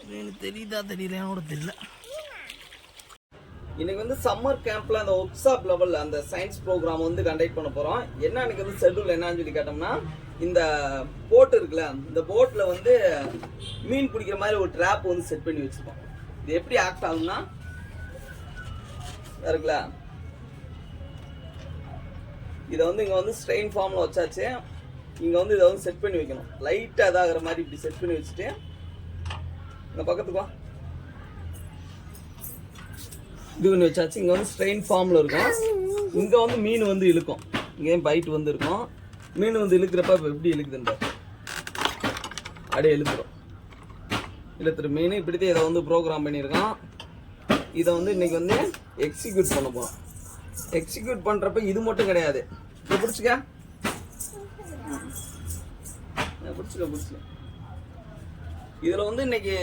எனக்கு தெரியுதா தெரியலையான்னு கூட தெரியல. இன்னைக்கு வந்து சம்மர் கேம்ப்ல அந்த ஒர்க் ஷாப் லெவல்ல அந்த சயின்ஸ் ப்ரோக்ராம் வந்து கண்டக்ட் பண்ண போறோம். என்ன எனக்கு வந்து ஷெட்யூல் என்னன்னு சொல்லி கேட்டோம்னா, இந்த போட் இருக்குல்ல, இந்த போட்ல வந்து மீன் பிடிக்கிற மாதிரி ஒரு ட்ராப் வந்து செட் பண்ணி வச்சிருக்கோம். இது எப்படி ஆக்ட் ஆகும்னா இருக்குல்ல, இதை வந்து இங்க வந்து ஸ்ட்ரெயின் ஃபார்ம்ல வச்சாச்சு. இங்க வந்து இதை வந்து செட் பண்ணி வைக்கணும். லைட்டா இதாகிற மாதிரி இப்படி செட் பண்ணி வச்சுட்டு இந்த பக்கத்துக்கு வா, இது பண்ணி வச்சாச்சு. இங்க வந்து ஸ்ட்ரெயின் ஃபார்ம்ல இருக்கும். இங்க வந்து மீன் வந்து இழுக்கும். இங்கேயும் பைட் வந்து இருக்கும். மீன் வந்து இழுக்கிறப்ப எப்படி இழுக்குதுன்ற அப்படியே இழுத்துரு மீன் இப்படித்தான் இதை வந்து ப்ரோக்ராம் பண்ணியிருக்கோம். இதை வந்து இன்னைக்கு வந்து எக்ஸிக்யூட் பண்ண போறோம். எக்ஸிக்யூட் பண்றப்ப இது மட்டும் கிடையாது. இதை பிடிச்சிக்க இதுல வந்து இன்னைக்கு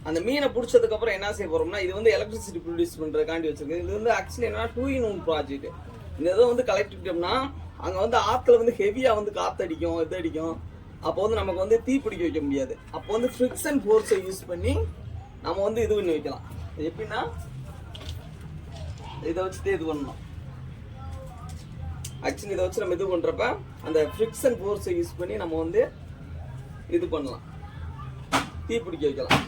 அந்த மீனை பிடிச்சதுக்கு அப்புறம் என்ன செய்ய போறோம்னா, இது வந்து எலக்ட்ரிசிட்டி ப்ரொடியூஸ் பண்றதுக்காண்டி வச்சிருக்கு. இது வந்து ஆக்சுவலி என்னன்னா 2-in-1 ப்ராஜெக்ட். இந்த இதை வந்து கலெக்டிவிட்டோம்னா அங்க வந்து ஆத்துல வந்து ஹெவியா வந்து காத்தடிக்கும், இது அடிக்கும். அப்போ வந்து நமக்கு வந்து தீ பிடிக்க வைக்க முடியாது. அப்போ வந்து ஃப்ரிக்ஷன் ஃபோர்ஸை யூஸ் பண்ணி நம்ம வந்து இது பண்ணி வைக்கலாம். எப்படின்னா இதை வச்சுட்டு இது பண்ணணும். ஆக்சுவலி இதை வச்சு நம்ம இது பண்றப்ப அந்த ஃப்ரிக்ஷன் ஃபோர்ஸை யூஸ் பண்ணி நம்ம வந்து இது பண்ணலாம், தீ பிடிக்க வைக்கலாம்.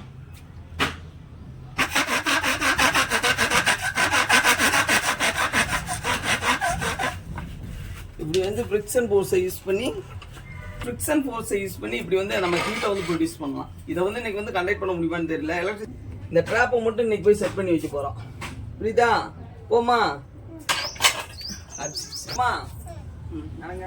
இப்படி வந்து ஃப்ரிக்ஷன் ஃபோர்ஸை யூஸ் பண்ணி இப்படி வந்து நம்ம ஹீட்டை வந்து ப்ரொடியூஸ் பண்ணலாம். இதை வந்து இன்னைக்கு வந்து கண்டக்ட் பண்ண முடியுமான்னு தெரியல. இந்த ட்ராப்பை மட்டும் இன்னைக்கு போய் செட் பண்ணி வைக்க போறோம். புரியுதா? போமா அம்மா நடங்க.